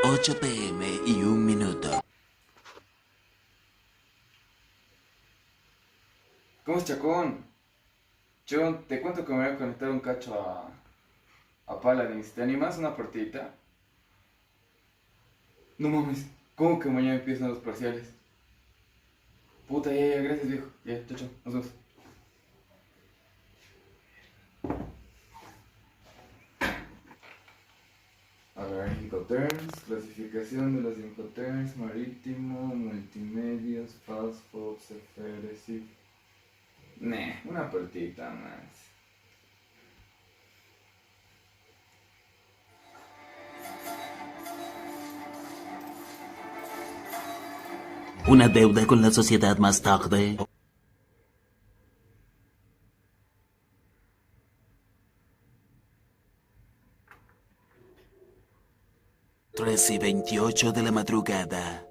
8 p.m. y 1 minuto. ¿Cómo es, Chacón? Yo te cuento que me voy a conectar un cacho a Paladins. ¿Te animas una partidita? No mames, ¿cómo que mañana empiezan los parciales? Puta, ya, gracias, viejo. Ya, chao, chao, nos vemos. A ver, Incoterms, clasificación de los Incoterms, marítimo, multimedios, fastfox, FRC. Una partidita más. Una deuda con la sociedad más tarde. Tres y 28 de la madrugada.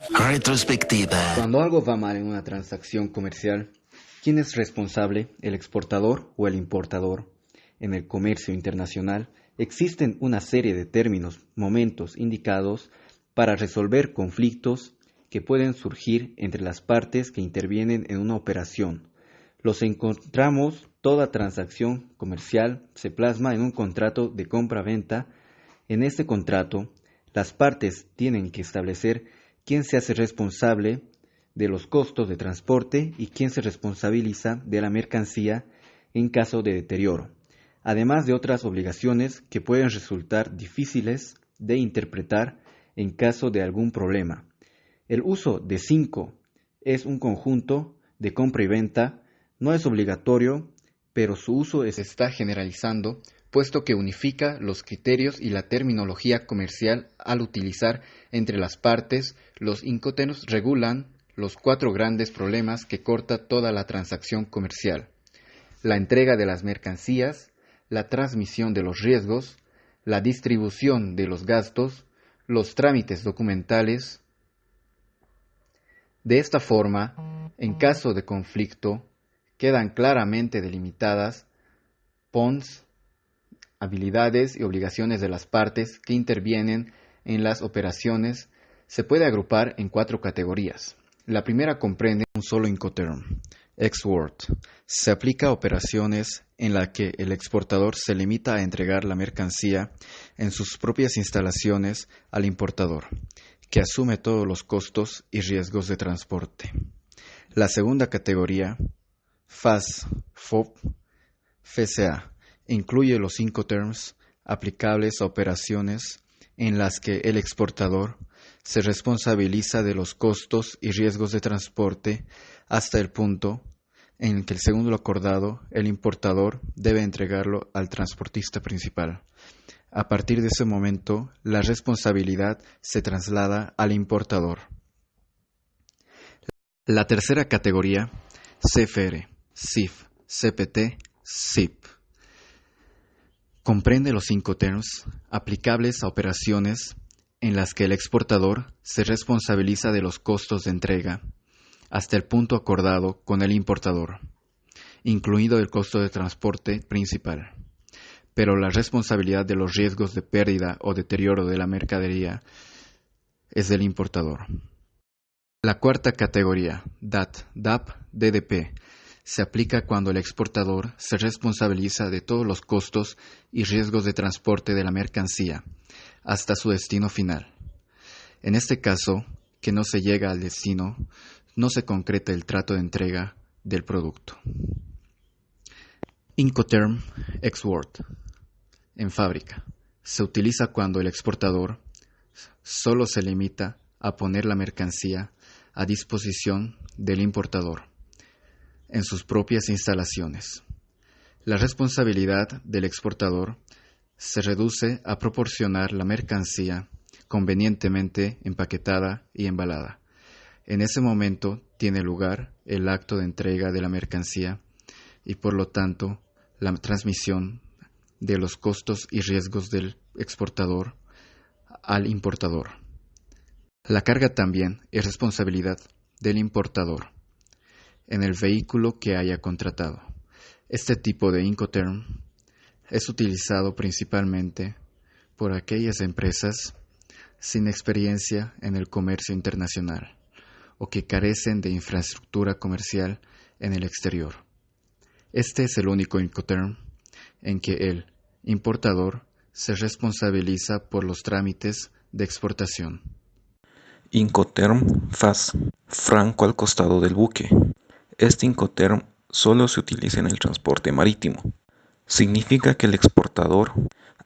Retrospectiva. Cuando algo va mal en una transacción comercial, ¿quién es responsable, el exportador o el importador? En el comercio internacional existen una serie de términos, momentos indicados para resolver conflictos que pueden surgir entre las partes que intervienen en una operación. Los encontramos, toda transacción comercial se plasma en un contrato de compra-venta. En este contrato, las partes tienen que establecer quién se hace responsable de los costos de transporte y quién se responsabiliza de la mercancía en caso de deterioro, además de otras obligaciones que pueden resultar difíciles de interpretar en caso de algún problema. El uso de 5 es un conjunto de compra y venta, no es obligatorio, pero su uso se está generalizando, puesto que unifica los criterios y la terminología comercial al utilizar entre las partes. Los Incoterms regulan los 4 grandes problemas que corta toda la transacción comercial: la entrega de las mercancías, la transmisión de los riesgos, la distribución de los gastos, los trámites documentales. De esta forma, en caso de conflicto, quedan claramente delimitadas PONs, habilidades y obligaciones de las partes que intervienen en las operaciones. Se puede agrupar en 4 categorías. La primera comprende un solo Incoterm, Export. Se aplica a operaciones en las que el exportador se limita a entregar la mercancía en sus propias instalaciones al importador, que asume todos los costos y riesgos de transporte. La segunda categoría, FAS, FOB, FCA, incluye los Incoterms aplicables a operaciones en las que el exportador se responsabiliza de los costos y riesgos de transporte hasta el punto en que, según lo acordado, el importador debe entregarlo al transportista principal. A partir de ese momento, la responsabilidad se traslada al importador. La tercera categoría, CFR, CIF, CPT, CIP, comprende los Incoterms aplicables a operaciones en las que el exportador se responsabiliza de los costos de entrega hasta el punto acordado con el importador, incluido el costo de transporte principal, pero la responsabilidad de los riesgos de pérdida o deterioro de la mercadería es del importador. La cuarta categoría, DAT, DAP, DDP, se aplica cuando el exportador se responsabiliza de todos los costos y riesgos de transporte de la mercancía hasta su destino final. En este caso, que no se llega al destino, no se concreta el trato de entrega del producto. Incoterm Export. En fábrica, se utiliza cuando el exportador solo se limita a poner la mercancía a disposición del importador en sus propias instalaciones. La responsabilidad del exportador se reduce a proporcionar la mercancía convenientemente empaquetada y embalada. En ese momento tiene lugar el acto de entrega de la mercancía y, por lo tanto, la transmisión de los costos y riesgos del exportador al importador. La carga también es responsabilidad del importador en el vehículo que haya contratado. Este tipo de Incoterm es utilizado principalmente por aquellas empresas sin experiencia en el comercio internacional o que carecen de infraestructura comercial en el exterior. Este es el único Incoterm en que el importador se responsabiliza por los trámites de exportación. Incoterm FAS, franco al costado del buque. Este Incoterm solo se utiliza en el transporte marítimo. Significa que el exportador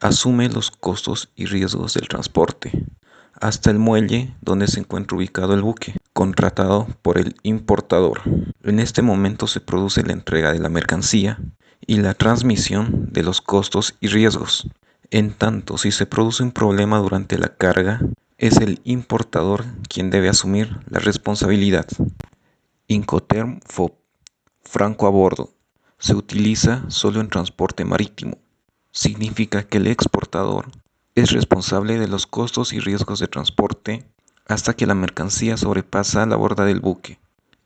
asume los costos y riesgos del transporte hasta el muelle donde se encuentra ubicado el buque, contratado por el importador. En este momento se produce la entrega de la mercancía y la transmisión de los costos y riesgos. En tanto, si se produce un problema durante la carga, es el importador quien debe asumir la responsabilidad. Incoterm FOB, franco a bordo, se utiliza solo en transporte marítimo. Significa que el exportador es responsable de los costos y riesgos de transporte hasta que la mercancía sobrepasa la borda del buque.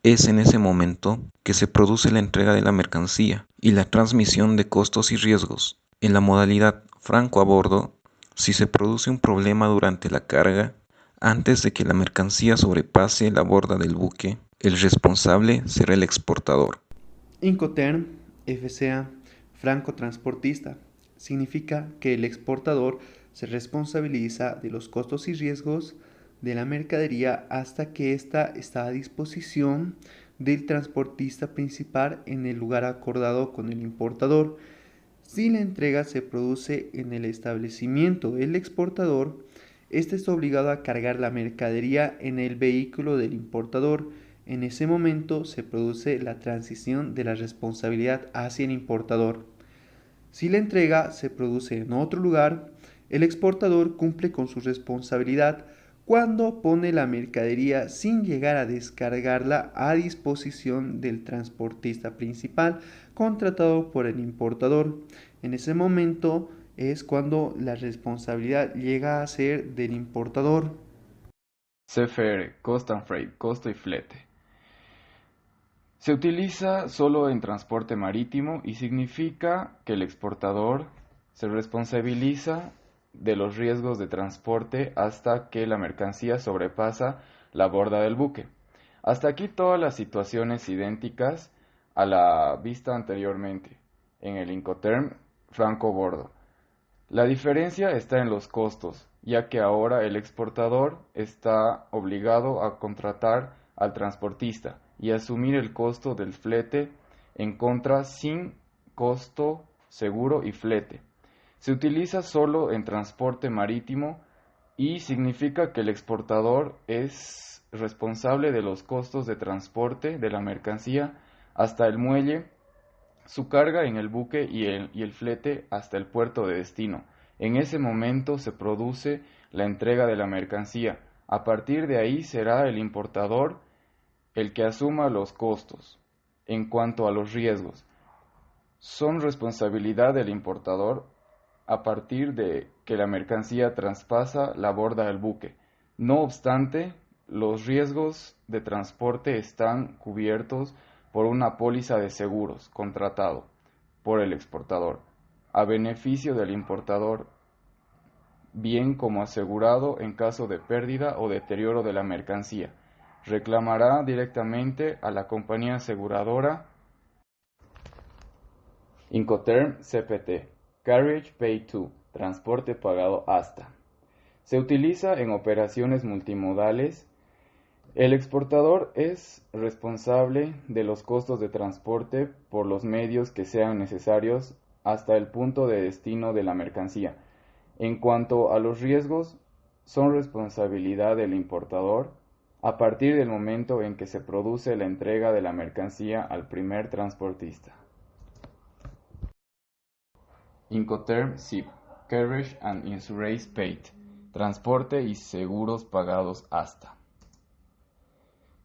Es en ese momento que se produce la entrega de la mercancía y la transmisión de costos y riesgos. En la modalidad franco a bordo, si se produce un problema durante la carga, antes de que la mercancía sobrepase la borda del buque, el responsable será el exportador. Incoterm, FCA, franco transportista, significa que el exportador se responsabiliza de los costos y riesgos de la mercadería hasta que ésta está a disposición del transportista principal en el lugar acordado con el importador. Si la entrega se produce en el establecimiento del exportador, éste está obligado a cargar la mercadería en el vehículo del importador. En ese momento se produce la transición de la responsabilidad hacia el importador. Si la entrega se produce en otro lugar, el exportador cumple con su responsabilidad cuando pone la mercadería sin llegar a descargarla a disposición del transportista principal contratado por el importador. En ese momento es cuando la responsabilidad llega a ser del importador. CFR, Cost and Freight, costo y flete. Se utiliza solo en transporte marítimo y significa que el exportador se responsabiliza de los riesgos de transporte hasta que la mercancía sobrepasa la borda del buque. Hasta aquí todas las situaciones idénticas a la vista anteriormente en el Incoterm franco bordo. La diferencia está en los costos, ya que ahora el exportador está obligado a contratar al transportista y asumir el costo del flete en contra sin costo, seguro y flete. Se utiliza solo en transporte marítimo y significa que el exportador es responsable de los costos de transporte de la mercancía hasta el muelle, su carga en el buque y el flete hasta el puerto de destino. En ese momento se produce la entrega de la mercancía. A partir de ahí será el importador el que asuma los costos. En cuanto a los riesgos, son responsabilidad del importador a partir de que la mercancía traspasa la borda del buque. No obstante, los riesgos de transporte están cubiertos por una póliza de seguros contratado por el exportador, a beneficio del importador, bien como asegurado en caso de pérdida o deterioro de la mercancía. Reclamará directamente a la compañía aseguradora. Incoterm CPT, Carriage Paid To, transporte pagado hasta. Se utiliza en operaciones multimodales. El exportador es responsable de los costos de transporte por los medios que sean necesarios hasta el punto de destino de la mercancía. En cuanto a los riesgos, son responsabilidad del importador a partir del momento en que se produce la entrega de la mercancía al primer transportista. Incoterm SIP, Carriage and Insurance Paid, transporte y seguros pagados hasta.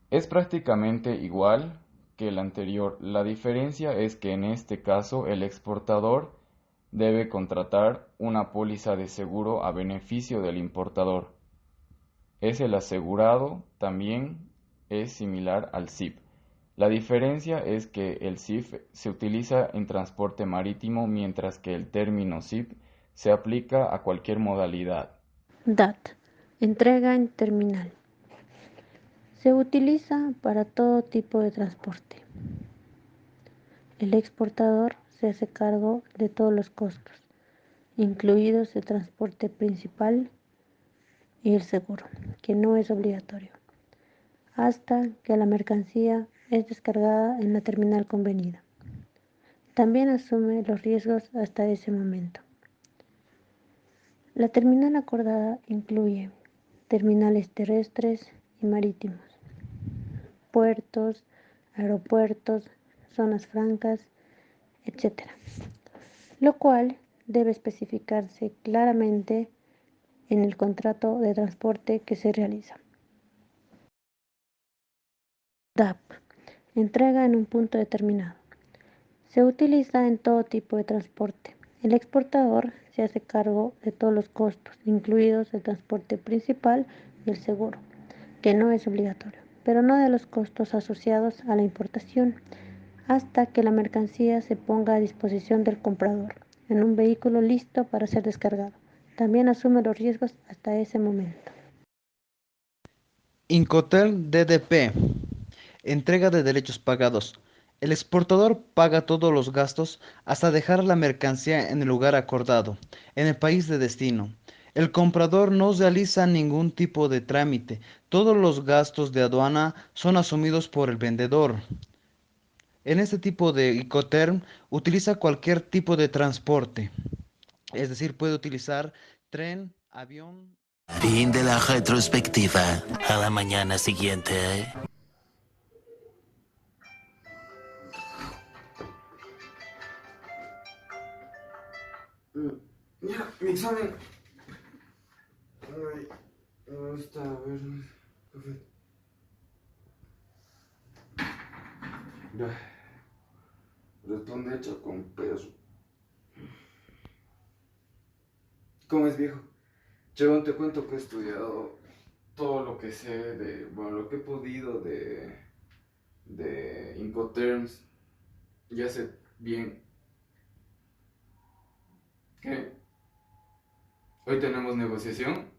Es prácticamente igual que el anterior. La diferencia es que en este caso el exportador debe contratar una póliza de seguro a beneficio del importador. Es el asegurado, también es similar al SIP. La diferencia es que el CIF se utiliza en transporte marítimo mientras que el término CIF se aplica a cualquier modalidad. DAT, entrega en terminal. Se utiliza para todo tipo de transporte. El exportador se hace cargo de todos los costos, incluidos el transporte principal y el seguro, que no es obligatorio, hasta que la mercancía es descargada en la terminal convenida. También asume los riesgos hasta ese momento. La terminal acordada incluye terminales terrestres y marítimos, puertos, aeropuertos, zonas francas, etc., lo cual debe especificarse claramente en el contrato de transporte que se realiza. DAP, entrega en un punto determinado. Se utiliza en todo tipo de transporte. El exportador se hace cargo de todos los costos, incluidos el transporte principal y el seguro, que no es obligatorio, pero no de los costos asociados a la importación, hasta que la mercancía se ponga a disposición del comprador en un vehículo listo para ser descargado. También asume los riesgos hasta ese momento. Incoterm DDP. Entrega de derechos pagados. El exportador paga todos los gastos hasta dejar la mercancía en el lugar acordado, en el país de destino. El comprador no realiza ningún tipo de trámite. Todos los gastos de aduana son asumidos por el vendedor. En este tipo de Incoterm utiliza cualquier tipo de transporte. Es decir, puede utilizar tren, avión. Fin de la retrospectiva. A la mañana siguiente. Ya, mi examen. Ay, ¿dónde está? A ver. Café. Ya. Responde hecho con peso. ¿Cómo es, viejo? Yo te cuento que he estudiado todo lo que sé bueno, lo que he podido de Incoterms. Ya sé bien. ¿Qué? ¿Hoy tenemos negociación?